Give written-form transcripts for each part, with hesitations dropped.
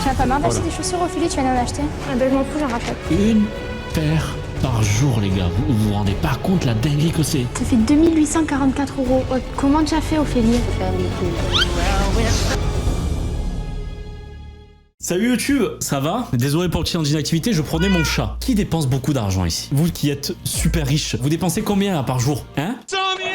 Tu as pas marre d'acheter des chaussures Ophélie, tu viens d'en acheter? Ah ben je m'en fous, j'en rachète. Une paire par jour, les gars. Vous vous rendez pas compte la dinguerie que c'est? Ça fait 2844 €. Comment tu as fait Ophélie? Salut YouTube, ça va? Désolé pour le challenge d'inactivité, je prenais mon chat. Qui dépense beaucoup d'argent ici? Vous qui êtes super riche, vous dépensez combien là, par jour? Hein? 100 000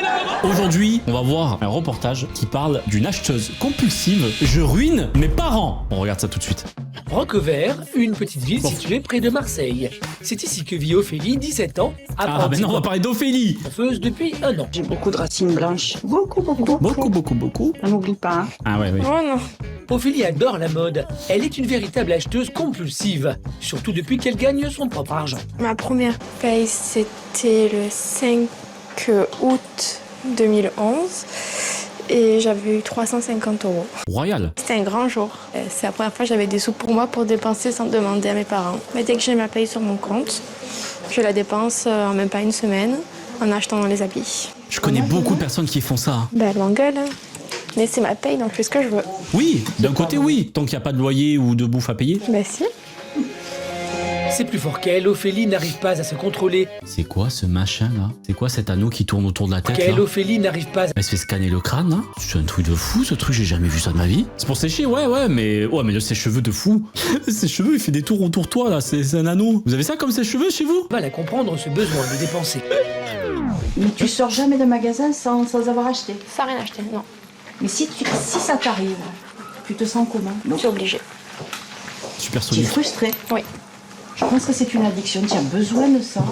€. Aujourd'hui, on va voir un reportage qui parle d'une acheteuse compulsive. Je ruine mes parents. On regarde ça tout de suite. Roquevert, une petite ville située près de Marseille. C'est ici que vit Ophélie, 17 ans, Ah, maintenant on va parler d'Ophélie. coiffeuse depuis 1 an. J'ai beaucoup de racines blanches. Beaucoup. Beaucoup. On n'oublie pas. Hein. Ah ouais. Oh non. Ophélie adore la mode. Elle est une véritable acheteuse compulsive, surtout depuis qu'elle gagne son propre argent. Ma première paye, c'était le 5 août 2011 et j'avais eu 350 €. Royal. C'était un grand jour. C'est la première fois que j'avais des sous pour moi pour dépenser sans demander à mes parents. Mais dès que j'ai ma paye sur mon compte, je la dépense en même pas une semaine en achetant les habits. Je connais beaucoup de personnes qui font ça. Ben, elle m'engueule, hein. Mais c'est ma paye, donc je fais ce que je veux. Oui, d'un côté oui, tant qu'il n'y a pas de loyer ou de bouffe à payer. Ben si. C'est plus fort qu'elle, Ophélie n'arrive pas à se contrôler. C'est quoi ce machin là? C'est quoi cet anneau qui tourne autour de la tête là? Ophélie n'arrive pas à... Elle se fait scanner le crâne là? C'est un truc de fou ce truc, j'ai jamais vu ça de ma vie. C'est pour sécher, ouais, mais ses cheveux de fou. Ses cheveux, il fait des tours autour de toi là, c'est un anneau. Vous avez ça comme ses cheveux chez vous? mal à comprendre ce besoin de dépenser. Mais tu sors jamais de magasin sans avoir acheté. Sans rien acheter, non. Mais si ça t'arrive, tu te sens comment? Je suis obligée. Super Tu es solide. frustré. Oui. Je pense que c'est une addiction, tu as besoin de ça.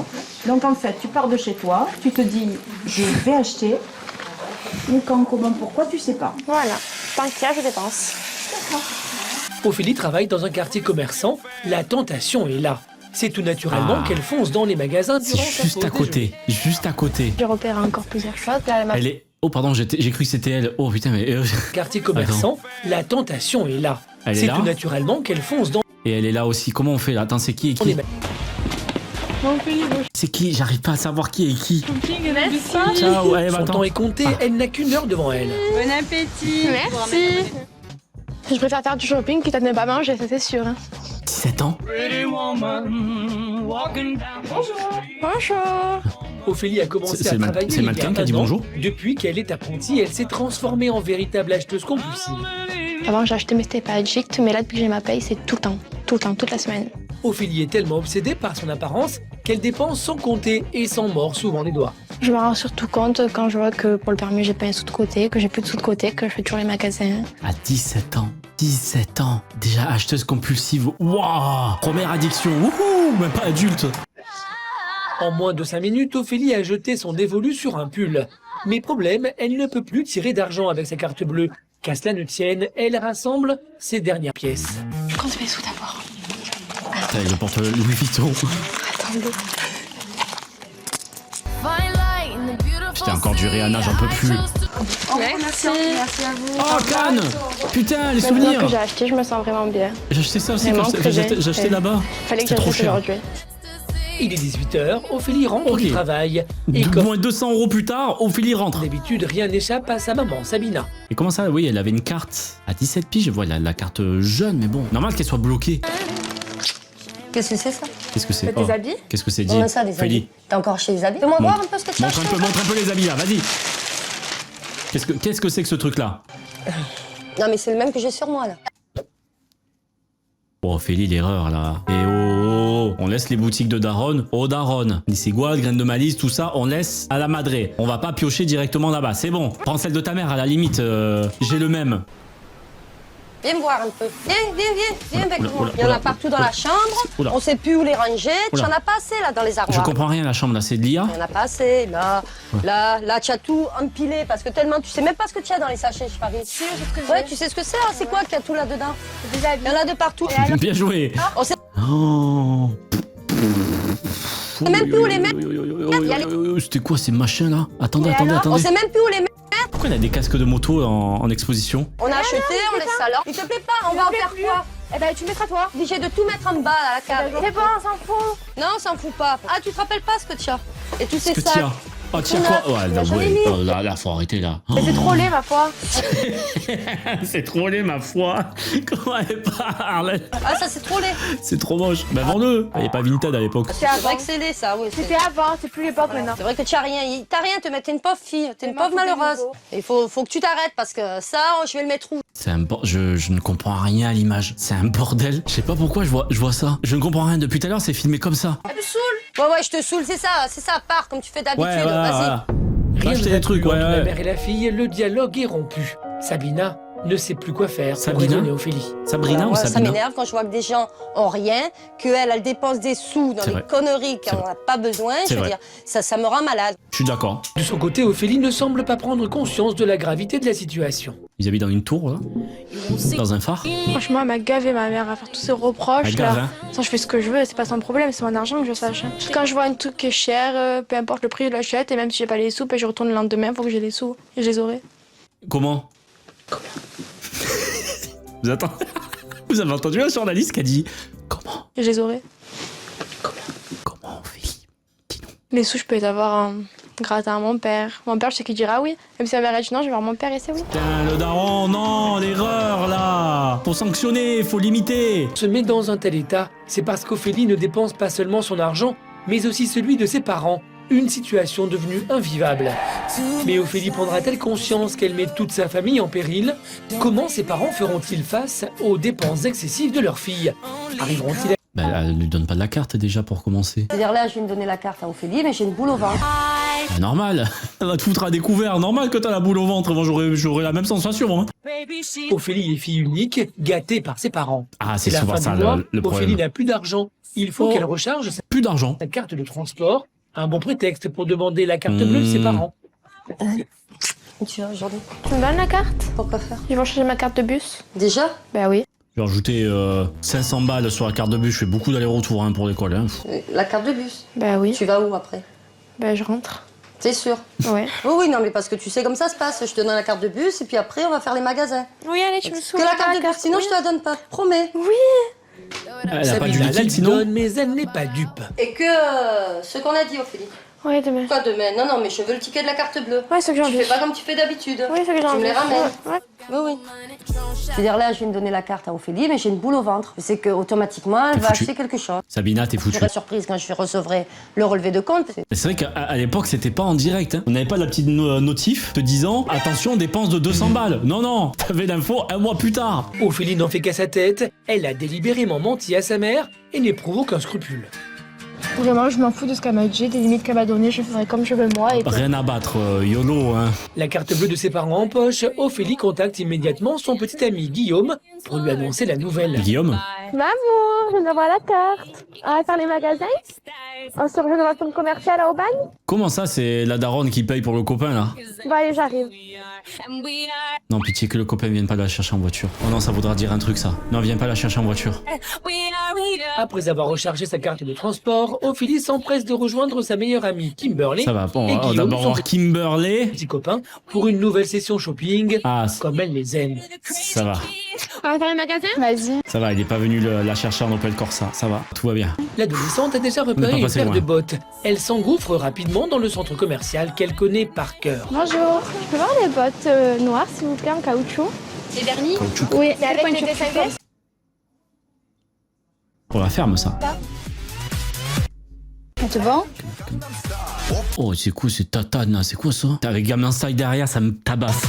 Donc en fait, tu pars de chez toi, tu te dis, je vais acheter. Mais quand, comment, pourquoi, tu sais pas. Voilà. Tant qu'il y a, je dépense. Ophélie travaille dans un quartier commerçant. La tentation est là. C'est tout naturellement Ah. qu'elle fonce dans les magasins C'est durant sa juste pause à côté, déjeuner. juste à côté. J'ai repéré encore plusieurs choses. Là, Elle est... Oh pardon, j'ai cru que c'était elle. Oh putain, mais... Quartier commerçant, la tentation est là. Elle est C'est là tout naturellement qu'elle fonce dans Et elle est là aussi. Comment on fait là? Attends, c'est qui et les qui? magasins. C'est qui? J'arrive pas à savoir qui est qui. Merci. Ciao, allez, Son va-t'en. temps est compté, elle n'a qu'une heure devant elle. Bon appétit. Merci. Je préfère faire du shopping quitte à ne pas manger, ça c'est sûr. Hein. 17 ans. Bonjour. Ophélie a commencé C'est à le travailler c'est le il y a mannequin qui a dit 1 an. bonjour? Depuis qu'elle est apprentie, elle s'est transformée en véritable acheteuse compulsive. Avant j'ai acheté mais c'était pas addict, mais là depuis que j'ai ma paye c'est tout le temps, toute la semaine. Ophélie est tellement obsédée par son apparence qu'elle dépense sans compter et s'en mord souvent les doigts. Je me rends surtout compte quand je vois que pour le permis j'ai pas un sou de côté, que j'ai plus de sous de côté, que je fais toujours les magasins. À 17 ans. 17 ans. Déjà acheteuse compulsive. Waouh! Première addiction. Wouhou! Même pas adulte. En moins de 5 minutes, Ophélie a jeté son dévolu sur un pull. Mais problème, elle ne peut plus tirer d'argent avec sa carte bleue. Qu'à cela ne tienne, elle rassemble ses dernières pièces. Je compte mes sous d'abord. Putain, je porte Louis Vuitton. Attendez. Putain, encore du Rihanna, j'en peux plus. Merci. Oh, Cannes! Putain, les Maintenant souvenirs! que j'ai acheté, je me sens vraiment bien. J'ai acheté ça aussi Vraiment quand très bien. j'achetais là-bas. Fallait que C'était trop j'achète cher. aujourd'hui. Il est 18h, Ophélie rentre Ok. du travail. Et comme Moins 200 € plus tard, Ophélie rentre. d'habitude, rien n'échappe à sa maman, Sabina. Et comment ça? Oui, elle avait une carte à 17 piges. Je vois la carte jeune, mais bon. Normal qu'elle soit bloquée. Qu'est-ce que c'est ça? Qu'est-ce que c'est? Tes habits? Qu'est-ce que c'est dit? Comment ça, des Ophélie, habits? T'es encore chez les habits? Fais-moi voir un peu ce que tu as montre un peu les habits là, vas-y. Qu'est-ce que c'est que ce truc là? Non, mais c'est le même que j'ai sur moi, là. Oh, Ophélie, l'erreur là. Et oh, on laisse les boutiques de Daronne au Daronne. Nisségoual, graines de malice, tout ça, on laisse à la madré. On va pas piocher directement là-bas, c'est bon. Prends celle de ta mère à la limite, j'ai le même. Viens me voir un peu. Viens avec Oula, moi. oula, Il y en oula, a partout dans la chambre. Oula. On sait plus où les ranger. Tu Oula. en as pas assez, là, dans les Je armoires. comprends rien la chambre là, c'est de l'IA? Il y en a pas assez. Là, tu as tout empilé parce que tellement tu sais même pas ce que tu as dans les sachets, je parie. Ouais, tu sais ce que c'est, hein, c'est quoi qu'il y a tout là-dedans? Des habits. Il y en a de partout. Bien joué. On sait Oh. même plus où les mettre. C'était quoi ces machins là? Attendez. On sait même plus où les mettre. Pourquoi il y a des casques de moto en exposition? On a acheté, on laisse ça là. Il te plaît pas, on va en faire quoi? Eh ben tu mettras toi. Obligé de tout mettre en bas à la cave. C'est bon, on s'en fout. Non, on s'en fout pas. Ah, tu te rappelles pas ce que tu as? Et tous ces Que sacs. tiens. Oh, tiens quoi? Ouais, là, ouais, là, faut arrêter là. Mais c'est trop laid, ma foi. C'est trop laid, ma foi. Comment elle parle? Ah, ça, c'est trop laid. C'est trop moche. Bah, vends-le. Elle est pas Vinted à l'époque. C'est C'est vrai avant. que c'est laid, ça, oui. C'était avant, c'est plus l'époque maintenant. C'est vrai que tu as rien. T'as rien, t'es une pauvre fille. T'es une pauvre malheureuse. Et il faut que tu t'arrêtes parce que ça, je vais le mettre où? C'est un je ne comprends rien à l'image. C'est un bordel. Je sais pas pourquoi je vois ça. Je ne comprends rien. Depuis tout à l'heure, c'est filmé comme ça. Tu me saoules. Ouais, je te saoule, c'est ça, pars comme tu fais d'habitude. Ouais, Vas-y. voilà. Rien Acheter ne va des trucs, plus ouais, entre la ouais. mère et la fille, le dialogue est rompu. Sabina ne sait plus quoi faire pour Sabrina raisonner Ophélie. Sabrina ou Moi, ça Sabina? m'énerve quand je vois que des gens ont rien, elle dépense des sous dans C'est des vrai. conneries C'est qu'on vrai. n'a pas besoin. C'est Je veux vrai. dire, ça me rend malade. Je suis d'accord. De son côté, Ophélie ne semble pas prendre conscience de la gravité de la situation. Ils habitent dans une tour, là. Dans un phare. Franchement, elle m'a gavé ma mère à faire tous ces reproches. Elle gave, hein. Ça, je fais ce que je veux, c'est pas son problème, c'est mon argent que je sache. Quand je vois un truc qui est cher, peu importe le prix, je l'achète et même si j'ai pas les sous, je retourne le lendemain, faut que j'ai les sous et je les aurai. Comment? Vous attendez? Vous avez entendu la journaliste qui a dit comment? Et je les aurai. Comment on fait? Dis-nous. Les sous, je peux les avoir grâce à mon père. Mon père, je sais qu'il dira oui. Même si ma mère a dit non, je vais voir mon père et c'est oui. Putain, le daron, non, l'erreur là. Faut sanctionner, faut limiter. Se met dans un tel état, c'est parce qu'Ophélie ne dépense pas seulement son argent, mais aussi celui de ses parents. Une situation devenue invivable. Mais Ophélie prendra-t-elle conscience qu'elle met toute sa famille en péril? Comment ses parents feront-ils face aux dépenses excessives de leur fille? Arriveront-ils à... Bah, elle lui donne pas de la carte déjà pour commencer. C'est-à-dire là, je vais me donner la carte à Ophélie, mais j'ai une boule au ventre. Bah, normal. Elle va te foutre à découvert. Normal que t'as la boule au ventre. Moi, j'aurais la même sensation. Hein. Ophélie est fille unique, gâtée par ses parents. Ah, c'est la souvent fin ça du mois, le Ophélie problème. n'a plus d'argent. Il faut Oh. qu'elle recharge Plus d'argent. sa carte de transport. Un bon prétexte pour demander la carte bleue de ses parents. Tu vois, aujourd'hui. Tu me donnes la carte? Pourquoi faire? Ils vont changer ma carte de bus? Déjà? Bah oui. Je vais rajouter 500 balles sur la carte de bus. Je fais beaucoup d'allers-retours hein, pour l'école. Hein. La carte de bus. Bah oui. Tu vas où après? Bah je rentre. T'es sûr? Ouais. Oui, non, mais parce que tu sais comme ça se passe. Je te donne la carte de bus et puis après, on va faire les magasins. Oui, allez, tu me saoules. Que la carte de bus, sinon je te la donne pas. Promets. Elle a pas du Sabina la liquide lui sinon. donne, mais elle n'est pas dupe. Et que ce qu'on a dit, Ophélie. Oui, demain. Quoi demain? Non, mais je veux le ticket de la carte bleue. Ouais, c'est ce que j'ai Tu envie. fais pas comme tu fais d'habitude. Oui, c'est ce que j'ai Tu envie. me les ramènes. Ouais. Oui. C'est-à-dire là, je vais me donner la carte à Ophélie, mais j'ai une boule au ventre. Je sais qu'automatiquement, elle T'es va foutu. acheter quelque chose. Sabina, t'es Je foutue. serai surprise quand je recevrai le relevé de compte. C'est vrai qu'à l'époque, c'était pas en direct. Hein. On n'avait pas la petite notif te disant attention, dépense de 200 balles. Non, non, t'avais l'info un mois plus tard. Ophélie n'en fait qu'à sa tête. Elle a délibérément menti à sa mère et n'éprouve aucun scrupule. Vraiment, je m'en fous de ce qu'elle m'a dit, des limites qu'elle m'a données, je ferai comme je veux moi. Et Rien à battre, YOLO. Hein. La carte bleue de ses parents en poche, Ophélie contacte immédiatement son petit ami Guillaume pour lui annoncer la nouvelle. Guillaume, Maman, je viens d'avoir la carte. On va faire les magasins. On se rejoint dans la zone commerciale à Aubagne. comment ça, c'est la daronne qui paye pour le copain là? Bon, allez, j'arrive. Non, pitié que le copain vienne pas la chercher en voiture. Oh non, ça voudra dire un truc ça. Non, viens pas la chercher en voiture. Après avoir rechargé sa carte de transport, Ophélie s'empresse de rejoindre sa meilleure amie Kimberly Ça va, bon, et on va Guillaume, d'abord son voir Kimberley. petit copain, pour une nouvelle session shopping, Ah, comme elle les aime. ça va. On va faire les magasins? Vas-y. Ça va, il est pas venu la chercher en Opel Corsa. Ça va, tout va bien. L'adolescente a déjà On n'est repéré pas une passé paire loin. de bottes. Elle s'engouffre rapidement dans le centre commercial qu'elle connaît par cœur. Bonjour. Je peux voir les bottes noires, s'il vous plaît, en caoutchouc? Les vernis? Caoutchouc. Oui, mais avec avec des des dessins dessins. Pour la ferme, ça. Ça te va? Oh, c'est quoi, c'est tatane là, c'est quoi ça? Avec Gamin Style derrière, ça me tabasse.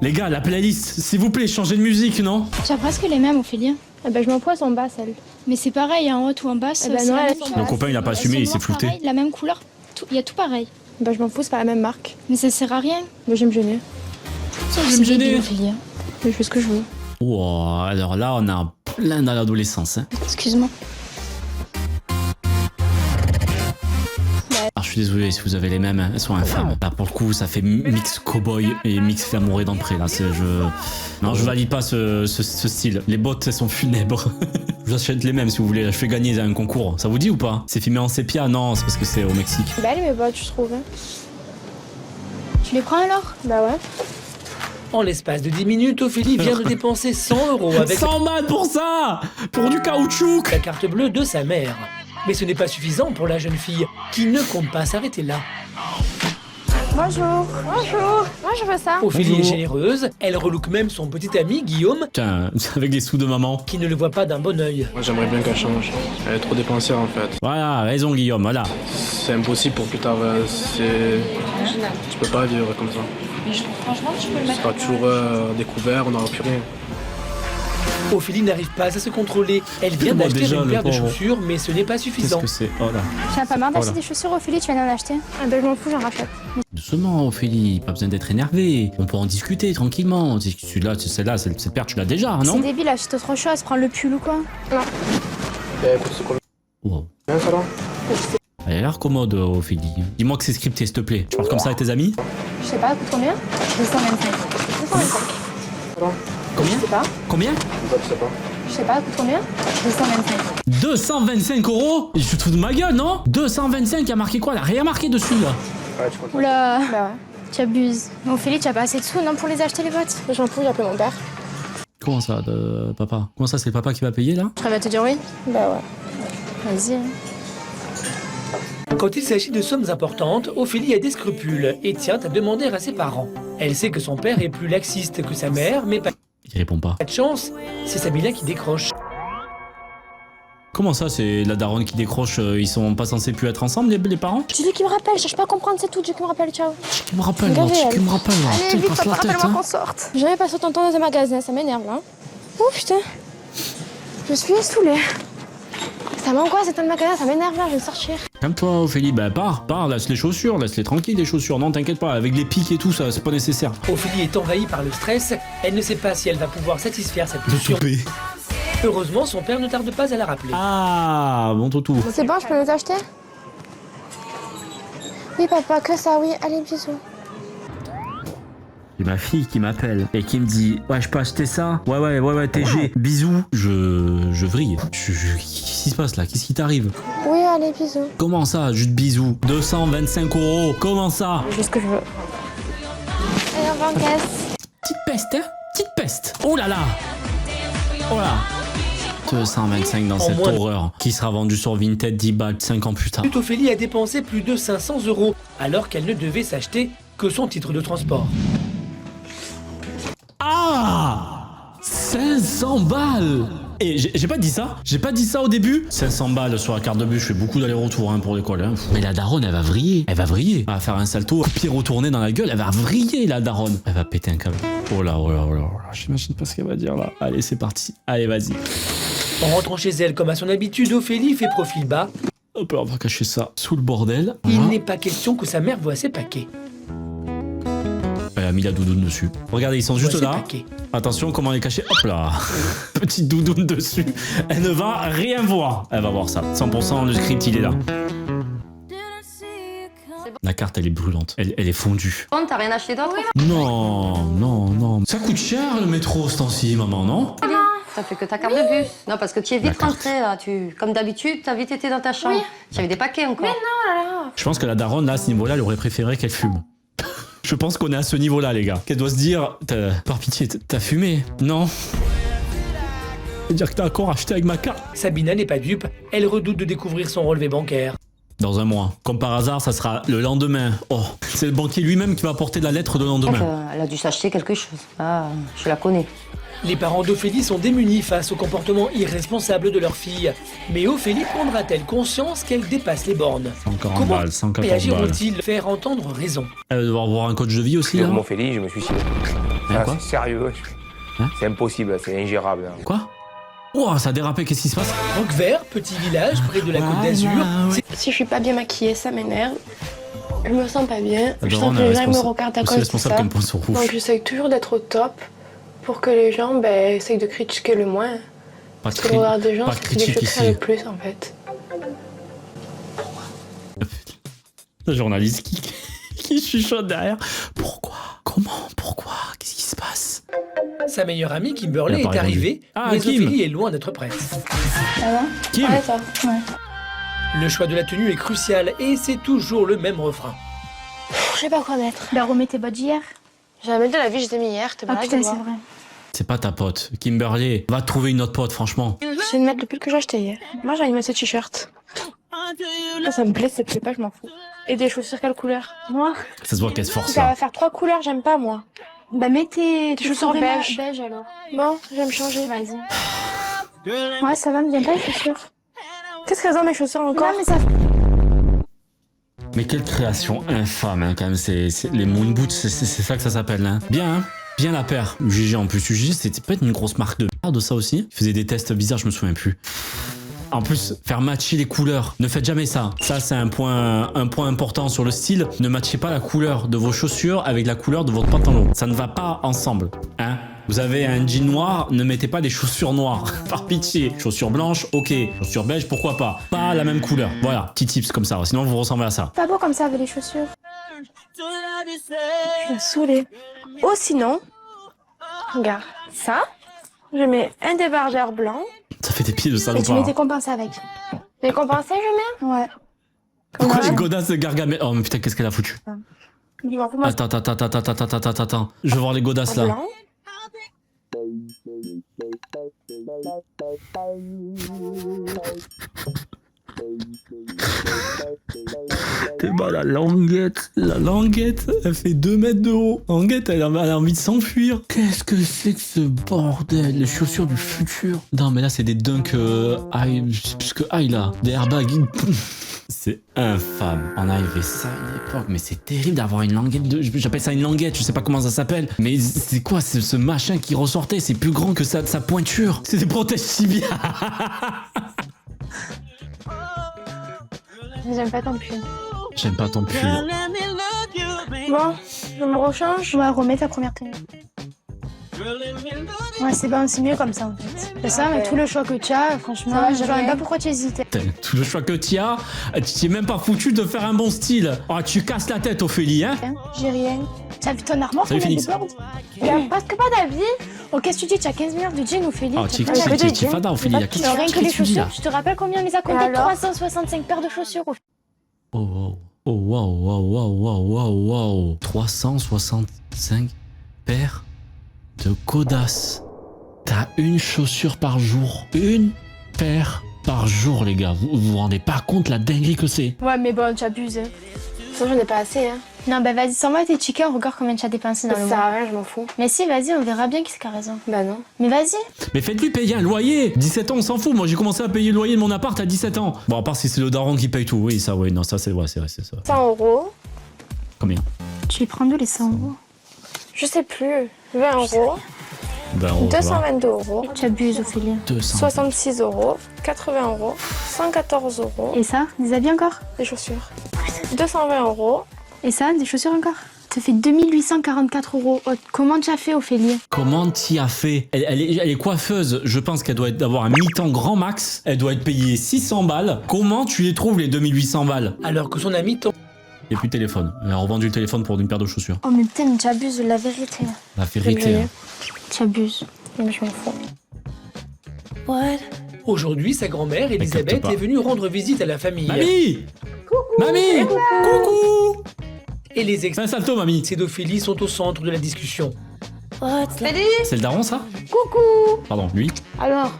Les gars, la playlist, s'il vous plaît, changez de musique, non? Tu as presque les mêmes, Ophélie. Eh ben, je m'en fous, en bas, celle. Mais c'est pareil, en haut ou en bas, Eh ben c'est non, la elles même sont Le copain, il a pas Elles assumé, sont il s'est noires, flouté. pareil, la même couleur. Il y a tout pareil. Ben, je m'en fous, c'est pas la même marque. Mais ça sert à rien. Mais je vais me gêner. Je vais me gêner. Ophélie. Mais je fais ce que je veux. Oh, alors là, on a plein dans l'adolescence. Hein. Excuse-moi. Alors, je suis désolé si vous avez les mêmes, hein, elles sont infâmes. Là, pour le coup, ça fait mix cowboy et mix l'amoureux d'entrée. Là, non, je valide pas ce style. Les bottes, elles sont funèbres. Je vous achète les mêmes si vous voulez. Je fais gagner un concours. Ça vous dit ou pas? C'est filmé en sépia? Non, c'est parce que c'est au Mexique. Belles mes bottes, je trouve. Hein. Tu les prends alors? Bah ouais. En l'espace de 10 minutes, Ophélie vient de dépenser 100 € avec 100 balles pour ça! Pour du caoutchouc! la carte bleue de sa mère. Mais ce n'est pas suffisant pour la jeune fille, qui ne compte pas s'arrêter là. Bonjour. Bonjour. Moi, je veux ça. Ophélie Bonjour. est généreuse, elle relook même son petit ami Guillaume, Tiens, avec les sous de maman. qui ne le voit pas d'un bon œil. Moi j'aimerais bien qu'elle change. Elle est trop dépensière en fait. Voilà, raison Guillaume, voilà. C'est impossible pour plus tard. Tu peux pas vivre comme ça. Franchement, tu peux le Tu seras toujours découvert, on n'aura plus rien. Ophélie n'arrive pas à se contrôler. Elle vient Bon, d'acheter déjà, une le paire de pauvre. chaussures, mais ce n'est pas Qu'est-ce suffisant. que c'est? Oh là. Tu n'as pas marre d'acheter Voilà. des chaussures, Ophélie? Tu viens d'en acheter? Ah ben, je m'en fous, j'en rachète. Doucement, Ophélie, pas besoin d'être énervé. On peut en discuter tranquillement. Celui-là, celle-là, cette paire, tu l'as déjà, C'est non? débile, achète autre chose, prends le pull ou quoi? C'est combien Wow. ça là? Elle a l'air commode, Ophélie. Dis-moi que c'est scripté, s'il te plaît. Tu parles comme ça avec tes amis? Je sais pas, ça coûte combien? 225. 225. Combien? Je sais pas. Combien? Je sais pas. Je sais pas, ça coûte combien? 225. 225 €? Je te fous de ma gueule, non? 225, il y a marqué quoi? Il a rien marqué dessus, là. Ouais, tu comptes. Oula, Bah ouais. tu abuses. Mais Ophélie, tu as pas assez de sous, non, pour les acheter les bottes? J'en fous, j'ai appelé mon père. Comment ça, papa? Comment ça, c'est le papa qui va payer, là? Je va te dire oui. Bah ouais. Vas-y. Quand il s'agit de sommes importantes, Ophélie a des scrupules et tient à demander à ses parents. Elle sait que son père est plus laxiste que sa mère, mais pas Il répond pas. de chance, c'est Sabina qui décroche. Comment ça, c'est la daronne qui décroche? Ils sont pas censés plus être ensemble, les parents? Tu dis qu'il me rappelle, je cherche pas à comprendre, c'est tout, Dieu qui me rappelle, ciao. Tu me rappelles, moi, tu me rappelles, moi. Allez, Putain, il vite, casse papa, la tête, rappelle-moi hein. qu'on sorte. J'ai jamais passé autant de temps dans un magasin, ça m'énerve, là. Oh putain. Je suis saoulée. Ça m'angoisse, c'est un magasin, ça m'énerve, là, je vais sortir. Calme-toi, Ophélie, bah pars, laisse les chaussures, laisse-les tranquilles, les chaussures. Non, t'inquiète pas, avec les pics et tout, ça, c'est pas nécessaire. Ophélie est envahie par le stress, elle ne sait pas si elle va pouvoir satisfaire cette pulsion. Heureusement, son père ne tarde pas à la rappeler. Ah, bon toutou. C'est bon, je peux les acheter? Oui, papa, que ça, oui. Allez, bisous. J'ai ma fille qui m'appelle et qui me dit ouais, je peux acheter ça? Ouais, TG, bisous. Je vrille. Qu'est-ce qui se passe là? Qu'est-ce qui t'arrive? Oui, allez, bisous. Comment ça, juste bisous? 225 €, comment ça? Je fais ce que je veux. Allez, on va en caisse. Petite peste, hein? Petite peste. Oh là là. Oh là. 225 dans En cette moins de- horreur qui sera vendue sur Vinted 10 balles 5 ans plus tard. Ophélie a dépensé plus de 500 € alors qu'elle ne devait s'acheter que son titre de transport. Ah, 500 balles. Et j'ai pas dit ça. J'ai pas dit ça au début. 500 balles sur la carte de bus, je fais beaucoup d'aller-retour hein, pour l'école. Hein. Mais la daronne, elle va vriller. Elle va vriller. Elle va faire un salto, pied retourné dans la gueule. Elle va vriller, la daronne. Elle va péter un câble. Oh là. J'imagine pas ce qu'elle va dire là. Allez, c'est parti. Allez, vas-y. En rentrant chez elle, comme à son habitude, Ophélie fait profil bas. Hop là, on va cacher ça sous le bordel. Il Voilà. n'est pas question que sa mère voie ses paquets. Elle a mis la doudoune dessus. Regardez, ils sont juste Voit ses là. paquets. Attention, comment elle est cachée. Hop là. Petite doudoune dessus. Elle ne va rien voir. Elle va voir ça. 100% le script, il est là. La carte, elle est brûlante. Elle est fondue. T'as rien acheté d'autre? Non. Ça coûte cher le métro, ce temps-ci, maman, non? T'as fait que ta carte de bus. Non, parce que tu es La vite carte. rentré là. Comme d'habitude, t'as vite été dans ta chambre. Tu avais des paquets encore. Je pense que la daronne, là, à ce niveau-là, elle aurait préféré qu'elle fume. Je pense qu'on est à ce niveau-là, les gars. Qu'elle doit se dire, par pitié, t'as fumé? Non. C'est-à-dire que t'as encore acheté avec ma carte. Sabina n'est pas dupe, elle redoute de découvrir son relevé bancaire. Dans un mois. Comme par hasard, ça sera le lendemain. Oh, c'est le banquier lui-même qui va apporter la lettre de lendemain. Elle a dû s'acheter quelque chose. Ah, je la connais. Les parents d'Ophélie sont démunis face au comportement irresponsable de leur fille. Mais Ophélie prendra-t-elle conscience qu'elle dépasse les bornes? 140 Comment balles, 114 balles. réagiront-ils? Faire entendre raison. Elle va devoir voir un coach de vie aussi, là. Comme Ophélie, je me suicide. Hein, Ah, quoi c'est sérieux. Hein C'est impossible, c'est ingérable. Quoi? Oh, ça a dérapé, qu'est-ce qui se passe? Roquevert, petit village près de la Côte d'Azur. Si je suis pas bien maquillée, ça m'énerve. Je me sens pas bien. La Je daronne sens que est les gens me responsa- regardent à aussi cause de responsable ça. qu'un poisson rouge. Donc j'essaye toujours d'être au top pour que les gens essayent de critiquer le moins. Pas de Parce que le regard des gens, pas de c'est ce qui les critique choquerait ici. le plus en fait. Le journaliste qui chuchote derrière. Pourquoi? Comment? Pourquoi? Qu'est-ce qui se passe? Sa meilleure amie Elle Kimberley a pas est arrivée, répondu. Ah, mais Kim. Ophélie est loin d'être prête. Kim? Ouais, ça. Le choix de la tenue est crucial et c'est toujours le même refrain. Je sais pas quoi mettre. Bah, remets tes bottes d'hier. Jamais de la vie, je les ai mis hier, t'es Ah malade putain, ou c'est quoi? vrai. C'est pas ta pote. Kimberley, va trouver une autre pote, franchement. J'essaie de mettre le pull que j'ai acheté hier. Moi j'ai envie de mettre ce t-shirt. Ça me plaît, ça te plaît pas, je m'en fous. Et des chaussures quelle couleur? Noir. Ça se voit qu'elle se force Ça va là. faire 3 couleurs, j'aime pas moi. Bah mets tes chaussures beige. beige alors. Bon, je vais me changer. Vas-y. Ouais, ça va, me vient pas les chaussures. Qu'est-ce qu'elles ont mes chaussures encore? Non mais ça... Mais quelle création infâme, hein, quand même. C'est les moon boots, c'est ça que ça s'appelle. Hein. Bien, hein. Bien la paire. GG en plus. GG, c'était peut-être une grosse marque de merde, ça aussi. Il faisait des tests bizarres, je me souviens plus. En plus, faire matcher les couleurs. Ne faites jamais ça. Ça, c'est un point important sur le style. Ne matchez pas la couleur de vos chaussures avec la couleur de votre pantalon. Ça ne va pas ensemble. Hein? Vous avez un jean noir, ne mettez pas des chaussures noires. Par pitié. Chaussures blanches, ok. Chaussures beige, pourquoi pas. Pas la même couleur. Voilà, petit tips comme ça. Sinon, vous ressemblez à ça. Pas beau comme ça avec les chaussures. Je suis saoulée. Oh sinon, regarde, ça, je mets un débardeur blanc. Ça fait des pieds de Et tu salopard. mets tes compensés avec. Les compensés, je mets? Ouais. Pourquoi les godasses de Gargamel? Oh mais putain, qu'est-ce qu'elle a foutu? Je m'en fous, moi, Attends. Je veux voir les godasses là. blanc. T'es bas la languette. La languette, elle fait 2 mètres de haut. La languette, elle a envie de s'enfuir. Qu'est-ce que c'est que ce bordel? Les chaussures du futur. Non, mais là, c'est des Dunk high, je sais plus ce que high là. Des airbags. C'est infâme. On avait ça à l'époque, mais c'est terrible d'avoir une languette de. J'appelle ça une languette, je sais pas comment ça s'appelle. Mais c'est quoi ce machin qui ressortait? C'est plus grand que sa pointure. C'est des protèges tibia. J'aime pas ton pull. J'aime pas ton pull. Bon, je me rechange. Ouais, remets ta première tenue. Ouais, c'est bon, c'est mieux comme ça en fait. C'est ça, mais tout le choix que tu as, franchement, Ça va, je vois même rien. pas pourquoi tu hésitais. Tout le choix que tu as, tu t'es même pas foutu de faire un bon style. Oh, tu casses la tête, Ophélie, hein? J'ai rien. Tu as vu ton armoire? Salut, combien de Félix. bords? Il y a presque pas d'avis. Oh, qu'est-ce que tu dis? Tu as 15 millions de jeans, Ophélie. Oh, Tu tu as pas d'avis. es fada, Ophélie. Qu'est-ce Alors, rien que les que tu dis là? chaussures, tu te rappelles combien on les a comptés? alors 365 paires de chaussures. Oh, wow. Oh, wow. 365 paires de godasses. T'as une chaussure par jour. Une paire par jour, les gars. Vous vous rendez pas compte la dinguerie que c'est? Ouais, mais bon, tu abuses. Ça, j'en ai pas assez, hein. Non, bah vas-y, sans moi tes tickets, on regarde combien tu as dépensé dans Ça le sert mois. à rien, je m'en fous. Mais si, vas-y, on verra bien qui c'est qui a raison. Bah non. Mais vas-y. Mais faites-lui payer un loyer. 17 ans, on s'en fout. Moi, j'ai commencé à payer le loyer de mon appart à 17 ans. Bon, à part si c'est le daron qui paye tout. Oui, ça, oui. Non, ça, c'est vrai, c'est ça. 100 €. Combien? Tu les prends d'où les 100 euros? Je sais plus. 20 €. Ben, on va voir. 222 €. Tu abuses, Ophélie. 200. 66 €. 80 €. 114 €. Et ça, des habits encore? Des chaussures. 220 €. Et ça, des chaussures encore? Ça fait 2844 euros. Oh, comment tu as fait, Ophélie? Comment t'y as fait? Elle est coiffeuse. Je pense qu'elle doit avoir un mi-temps grand max. Elle doit être payée 600 balles. Comment tu les trouves, les 2800 balles? Alors que son ami tombe. Il n'y a plus de téléphone. Elle a revendu le téléphone pour une paire de chaussures. Oh, mais putain, mais tu abuses, la vérité. La vérité. Hein. Tu abuses. Mais je m'en fous. Aujourd'hui, sa grand-mère, capte Elisabeth, pas. est venue rendre visite à la famille. Mamie! Mamie! Coucou! Et les Fais un salto, mamie. excès d'Ophélie sont au centre de la discussion. C'est le daron, ça? Coucou. Pardon, lui? Alors,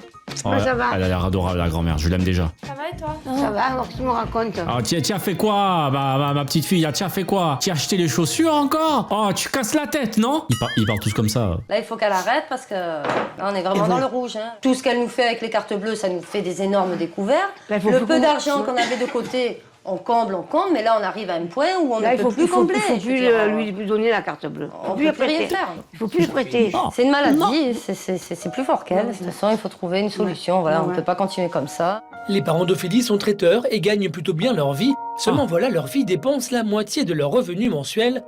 Oh, ça va. Elle a l'air adorable, la grand-mère. Je l'aime déjà. Ça va et toi? Ça va, alors tu me racontes. Oh, tu as fait quoi, ma petite fille? Tu as fait quoi? Tu as acheté les chaussures encore? Oh, tu casses la tête, non? Ils parlent tous comme ça. Là, il faut qu'elle arrête parce que là, on est vraiment dans le rouge. Hein. Tout ce qu'elle nous fait avec les cartes bleues, ça nous fait des énormes découvertes. Là, il faut Le plus peu qu'on- d'argent qu'on avait de côté, on comble, mais là, on arrive à un point où on Là, ne peut plus combler. Il faut Je veux plus dire, lui donner la carte bleue. on ne peut plus rien faire. Il faut plus lui prêter. C'est une maladie, c'est plus fort qu'elle. De toute façon, il faut trouver une solution. Voilà, on ne peut pas continuer comme ça. Les parents d'Ophélie sont traiteurs et gagnent plutôt bien leur vie. Seulement voilà, leur fille dépense la moitié de leur revenu mensuel.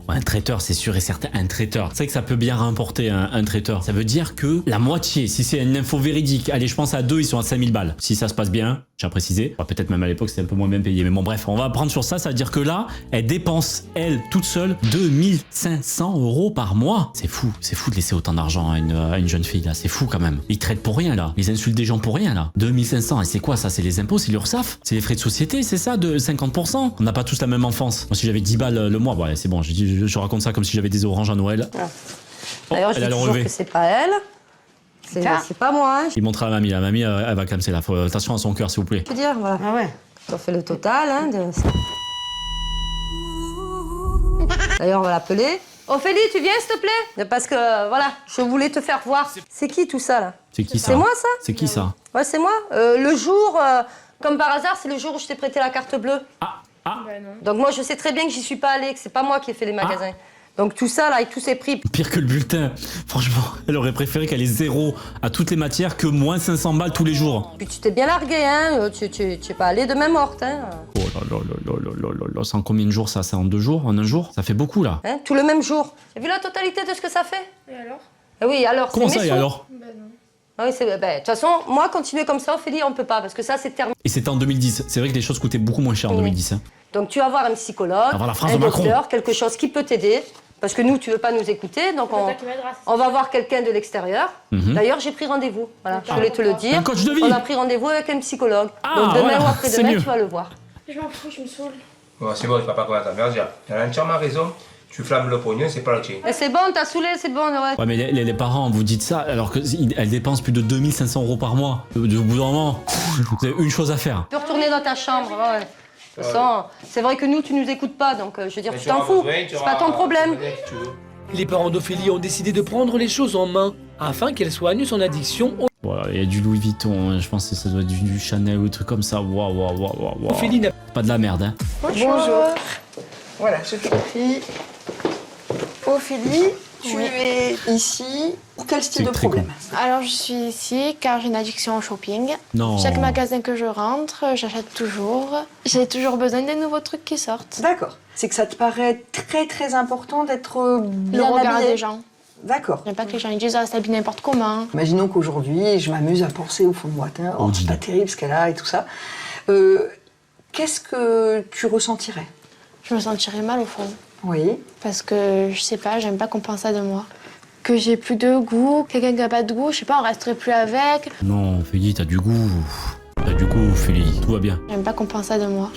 Ouais, un traiteur, c'est sûr et certain, un traiteur. C'est vrai que ça peut bien rapporter un traiteur. Ça veut dire que la moitié, si c'est une info véridique, allez, je pense à 2, ils sont à 5000 balles. Si ça se passe bien, j'ai précisé. Enfin, peut-être même à l'époque, c'était un peu moins bien payé. Mais bon, bref, on va prendre sur ça. Ça veut dire que là, elle dépense, elle, toute seule, 2500 € par mois. C'est fou de laisser autant d'argent à une jeune fille, là. C'est fou quand même. Ils traitent pour rien, là. Ils insultent des gens pour rien, là. 2500, et c'est quoi ça? C'est les impôts, c'est l'URSSAF? C'est les frais de société, c'est ça, de 50%? On n'a pas tous la même enfance. Moi, si j'avais 10 balles le mois, ouais, c'est bon, je raconte ça comme si j'avais des oranges à Noël. Oh, D'ailleurs, je elle dis a le toujours relevé. que c'est pas elle. C'est pas moi, hein. Il montre à la mamie, elle va clamser là. Faut, attention à son cœur, s'il vous plaît. Je peux dire, voilà. Ah ouais. On fait le total, hein. D'ailleurs, on va l'appeler. Ophélie, tu viens, s'il te plaît? Parce que, voilà, je voulais te faire voir. C'est qui tout ça, là? C'est qui ça? C'est moi, ça? C'est qui ça? Ouais, c'est moi. Le jour, comme par hasard, c'est le jour où je t'ai prêté la carte bleue. Donc moi, je sais très bien que j'y suis pas allée, que c'est pas moi qui ai fait les magasins. Donc tout ça, là, avec tous ces prix. Pire que le bulletin. Franchement, elle aurait préféré qu'elle ait 0 à toutes les matières que moins 500 balles tous les jours. Puis tu t'es bien largué, hein. Tu es pas allé de main morte, hein. Oh là. C'est en combien de jours ça? C'est en 2 jours? En 1 jour? Ça fait beaucoup là. Hein, tout le même jour. T'as vu la totalité de ce que ça fait? Et alors? Oui, alors. Comment c'est ça mes et sous. alors? Ah oui, de toute façon, moi, continuer comme ça, Ophélie, on peut pas, parce que ça, c'est terminé. Et c'était en 2010. C'est vrai que les choses coûtaient beaucoup moins cher en 2010. Hein. Donc tu vas voir un psychologue, Avoir la phrase un de Macron. docteur, quelque chose qui peut t'aider. Parce que nous, tu veux pas nous écouter, donc on va voir quelqu'un de l'extérieur. D'ailleurs, j'ai pris rendez-vous. Voilà, je voulais te le dire. Un coach de vie. On a pris rendez-vous avec un psychologue. Donc demain voilà, ou après-demain, tu vas le voir. Je m'en fous, je me saoule. Bon, c'est bon, tu vas pas commencer à faire dire. Tu as entièrement raison. Tu flammes le pognon, c'est pas le tien. Et c'est bon, t'as saoulé, c'est bon, ouais. Ouais, mais les parents, vous dites ça alors qu'elles dépensent plus de 2500 € par mois. Au bout d'un moment, vous avez une chose à faire. Tu peux retourner dans ta chambre, ouais. De toute façon, c'est vrai que nous, tu nous écoutes pas, donc je veux dire, tu t'en fous. C'est pas ton problème. Les parents d'Ophélie ont décidé de prendre les choses en main afin qu'elle soigne son addiction. Voilà, il y a du Louis Vuitton, hein. Je pense que ça doit être du Chanel ou des trucs comme ça. Waouh. Ophélie n'a Pas de la merde, hein. Bonjour. Voilà, je t'écris. Ophélie, tu es ici pour quel style de C'est très problème? Alors je suis ici car j'ai une addiction au shopping. Non. Chaque magasin que je rentre, j'achète toujours. J'ai toujours besoin des nouveaux trucs qui sortent. D'accord. C'est que ça te paraît très important d'être Le bien regard habillé. des gens. D'accord. J'aime pas que les gens ils disent ah, ça s'habille n'importe comment. Imaginons qu'aujourd'hui, je m'amuse à penser au fond de moi. Tiens, oh, c'est pas terrible ce qu'elle a et tout ça. Qu'est-ce que tu ressentirais? Je me sentirais mal au fond. Oui. Parce que je sais pas, j'aime pas qu'on pense ça de moi. Que j'ai plus de goût, quelqu'un qui a pas de goût, je sais pas, on resterait plus avec. Non, Ophélie, t'as du goût. T'as du goût, Ophélie. Tout va bien. J'aime pas qu'on pense ça de moi.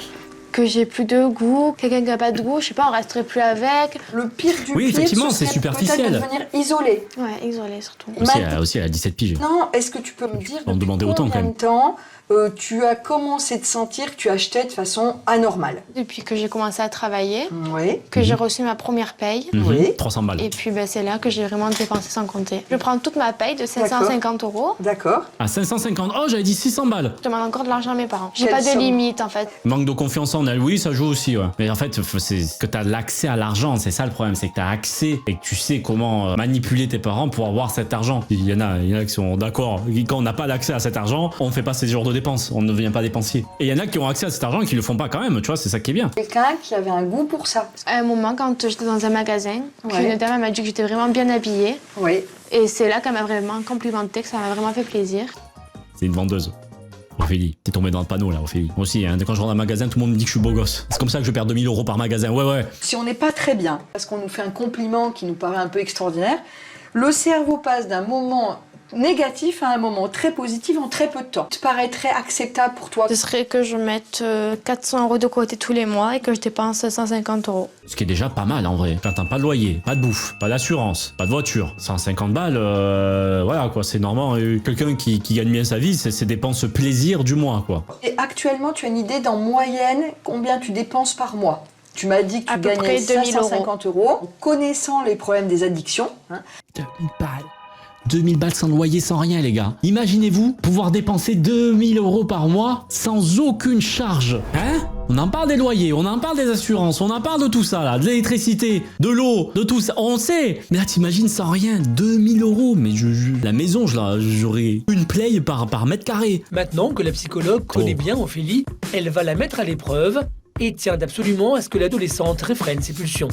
Que j'ai plus de goût, quelqu'un qui a pas de goût, je sais pas, on resterait plus avec. Le pire du Oui, pire, effectivement, ce c'est serait superficiel. peut-être de devenir isolé. Ouais, isolé surtout. Aussi, elle a 17 piges. Non, est-ce que tu peux me dire On depuis demandait autant, combien quand même. de temps tu as commencé de sentir que tu achetais de façon anormale? Depuis que j'ai commencé à travailler, Oui. que j'ai reçu ma première paye. Oui. 300 balles. Et puis ben, c'est là que j'ai vraiment dépensé sans compter. Je prends toute ma paye de 550 €. D'accord. À 550. Oh, j'avais dit 600 balles. Je demande encore de l'argent à mes parents. J'ai Quelle pas de somme? limite en fait. Manque de confiance en elle. Oui, ça joue aussi, ouais. Mais en fait, c'est que t'as l'accès à l'argent. C'est ça le problème. C'est que t'as accès et que tu sais comment manipuler tes parents pour avoir cet argent. Il y en a qui sont d'accord. Quand on n'a pas l'accès à cet argent, on fait pas ces genres de dépenses. On ne devient pas dépensier. Et il y en a qui ont accès à cet argent et qui le font pas quand même. Tu vois, c'est ça qui est bien. Quelqu'un qui avait un goût pour ça. À un moment, quand j'étais dans un magasin, Ouais. une dame elle m'a dit que j'étais vraiment bien habillée. Oui. Et c'est là qu'elle m'a vraiment complimenté, que ça m'a vraiment fait plaisir. C'est une vendeuse. Ophélie, t'es tombé dans le panneau là, Ophélie. Moi aussi, hein, quand je rentre dans un magasin, tout le monde me dit que je suis beau gosse. C'est comme ça que je perds 2000 € par magasin. Ouais. Si on n'est pas très bien, parce qu'on nous fait un compliment qui nous paraît un peu extraordinaire, le cerveau passe d'un moment négatif à un moment très positif en très peu de temps. Ça te paraîtrait acceptable pour toi? Ce serait que je mette 400 € de côté tous les mois et que je dépense 150 €. Ce qui est déjà pas mal en vrai. Quand t'as pas de loyer, pas de bouffe, pas d'assurance, pas de voiture, 150 balles, voilà quoi, c'est normal. Quelqu'un qui gagne bien sa vie, c'est ses dépenses plaisir du mois quoi. Et actuellement, tu as une idée d'en moyenne combien tu dépenses par mois? Tu m'as dit que À tu peu gagnais près 2000 €. 550 €. Connaissant les problèmes des addictions, hein, 2000 balles. 2000 balles sans loyer, sans rien les gars. Imaginez-vous pouvoir dépenser 2000 € par mois sans aucune charge. Hein? On en parle des loyers, on en parle des assurances, on en parle de tout ça là, de l'électricité, de l'eau, de tout ça, on sait. Mais là t'imagines sans rien, 2000 €, mais la maison j'aurais une play par mètre carré. Maintenant que la psychologue connaît bien Ophélie, elle va la mettre à l'épreuve et tient absolument à ce que l'adolescente réfrène ses pulsions.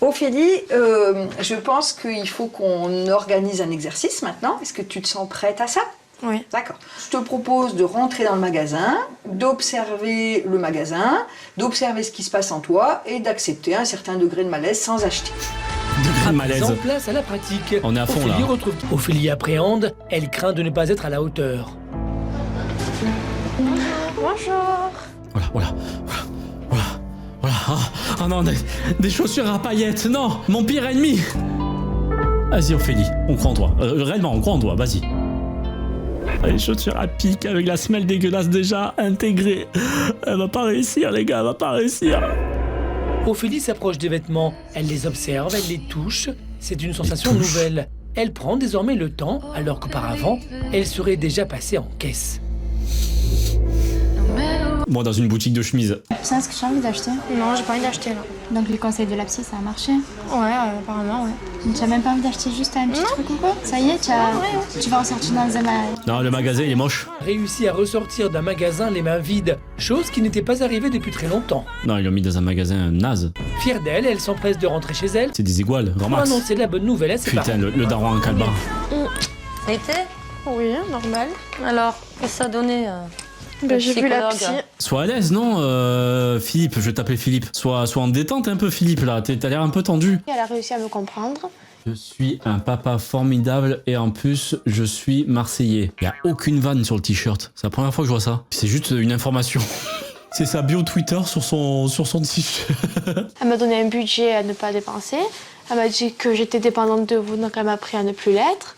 Ophélie, je pense qu'il faut qu'on organise un exercice maintenant. Est-ce que tu te sens prête à ça? Oui. D'accord. Je te propose de rentrer dans le magasin, d'observer le magasin, d'observer ce qui se passe en toi et d'accepter un certain degré de malaise sans acheter. Degré de malaise. Mise en place à la pratique. On est à fond, Ophélie là. retrouve. Ophélie appréhende, elle craint de ne pas être à la hauteur. Bonjour. Voilà. Ah non, des chaussures à paillettes, non, mon pire ennemi. Vas-y Ophélie, on croit en toi. Réellement, on croit en toi, vas-y. Les chaussures à pic avec la semelle dégueulasse déjà intégrée. Elle va pas réussir les gars, elle va pas réussir. Ophélie s'approche des vêtements, elle les observe, elle les touche. C'est une sensation nouvelle. Elle prend désormais le temps, alors qu'auparavant, elle serait déjà passée en caisse. Moi dans une boutique de chemise. Tu sais ce que j'ai envie d'acheter? Non, j'ai pas envie d'acheter là. Donc les conseils de la psy, ça a marché. Ouais, apparemment, ouais. Donc, tu as même pas envie d'acheter juste un petit truc ou quoi? Ça y est, tu vas en sortir dans un magasin. Non, le magasin il est moche. Réussi à ressortir d'un magasin les mains vides, chose qui n'était pas arrivée depuis très longtemps. Non, ils l'ont mis dans un magasin naze. Fière d'elle, elle s'empresse de rentrer chez elle. C'est des iguales, grand Pour max. annoncer la bonne nouvelle à ses Putain, parents. le daron en calbar. Ça a été? Oui, normal. Alors, qu'est-ce que ça a donné J'ai vu la psy. Sois à l'aise, non Philippe, je vais t'appeler Philippe. Sois en détente un peu, Philippe, là. T'as l'air un peu tendu. Elle a réussi à me comprendre. Je suis un papa formidable et en plus, je suis marseillais. Il n'y a aucune vanne sur le t-shirt. C'est la première fois que je vois ça. C'est juste une information. C'est sa bio Twitter sur son t-shirt. Elle m'a donné un budget à ne pas dépenser. Elle m'a dit que j'étais dépendante de vous, donc elle m'a appris à ne plus l'être.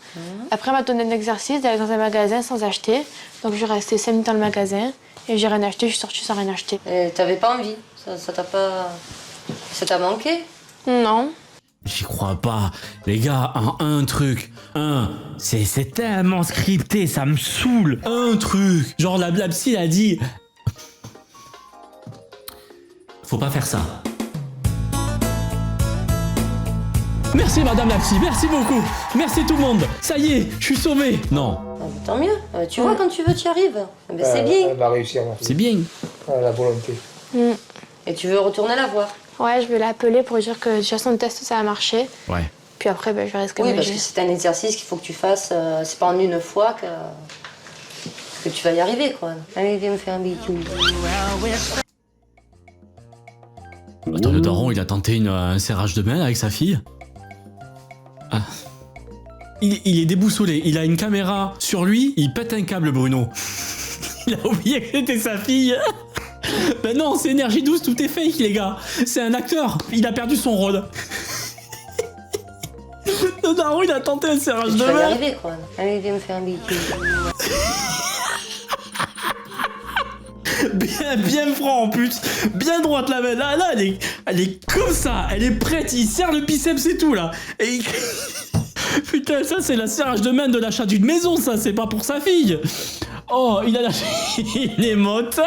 Après, elle m'a donné un exercice d'aller dans un magasin sans acheter. Donc, je restais 5 minutes dans le magasin et j'ai rien acheté, je suis sortie sans rien acheter. Et t'avais pas envie? Ça t'a pas... Ça t'a manqué? Non. J'y crois pas. Les gars, un truc. C'est tellement scripté, ça me saoule. Un truc. Genre, la psy, elle a dit... Faut pas faire ça. Merci madame la psy, merci beaucoup. Merci tout le monde. Ça y est, je suis sauvé. Non. Tant mieux. Tu vois, quand tu veux, tu y arrives. Ben, c'est bien. Elle va réussir, ma fille. C'est bien. La volonté. Et tu veux retourner la voir? Ouais, je vais l'appeler pour dire que déjà son test, ça a marché. Ouais. Puis après, ben, je vais rester comme Oui, parce que c'est un exercice qu'il faut que tu fasses. C'est pas en une fois que tu vas y arriver, quoi. Allez, viens me faire un bisou. Attends, le daron, il a tenté un serrage de main avec sa fille. Ah. Il est déboussolé. Il a une caméra sur lui. Il pète un câble, Bruno. Il a oublié que c'était sa fille. Ben non, c'est énergie douce, tout est fake, les gars. C'est un acteur. Il a perdu son rôle. Le daron, il a tenté un serrage de Tu vas y main. arriver, quoi. Allez, viens me faire un bisou. Bien franc en plus, bien droite la main. Là, elle est comme ça, elle est prête. Il serre le biceps et tout là. Et putain, ça c'est la serrage de main de l'achat d'une maison, ça c'est pas pour sa fille. Oh, il a lâché une émote.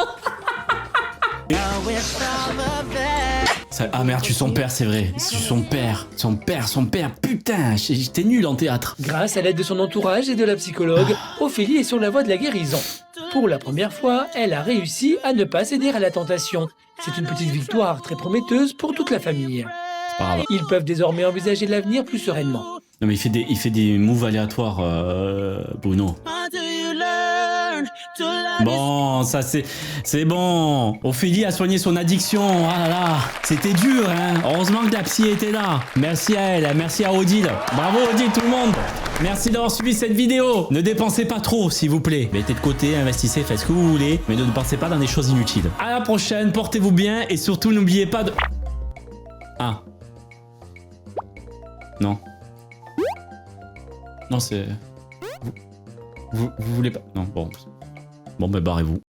Ah merde, tu es son père, c'est vrai. Tu es son père. Putain, j'étais nul en théâtre. Grâce à l'aide de son entourage et de la psychologue, Ophélie est sur la voie de la guérison. Pour la première fois, elle a réussi à ne pas céder à la tentation. C'est une petite victoire très prometteuse pour toute la famille. C'est pas grave. Ils peuvent désormais envisager l'avenir plus sereinement. Non mais il fait des moves aléatoires, Bruno. Bon, ça c'est bon. Ophélie a soigné son addiction. Ah là là, c'était dur, hein. Heureusement que la psy était là. Merci à elle, merci à Odile. Bravo Odile, tout le monde. Merci d'avoir suivi cette vidéo. Ne dépensez pas trop, s'il vous plaît. Mettez de côté, investissez, faites ce que vous voulez, mais ne dépensez pas dans des choses inutiles. À la prochaine, portez-vous bien et surtout n'oubliez pas de... Ah. Non. Non, c'est... Vous voulez pas... Non, bon. Bon, ben barrez-vous.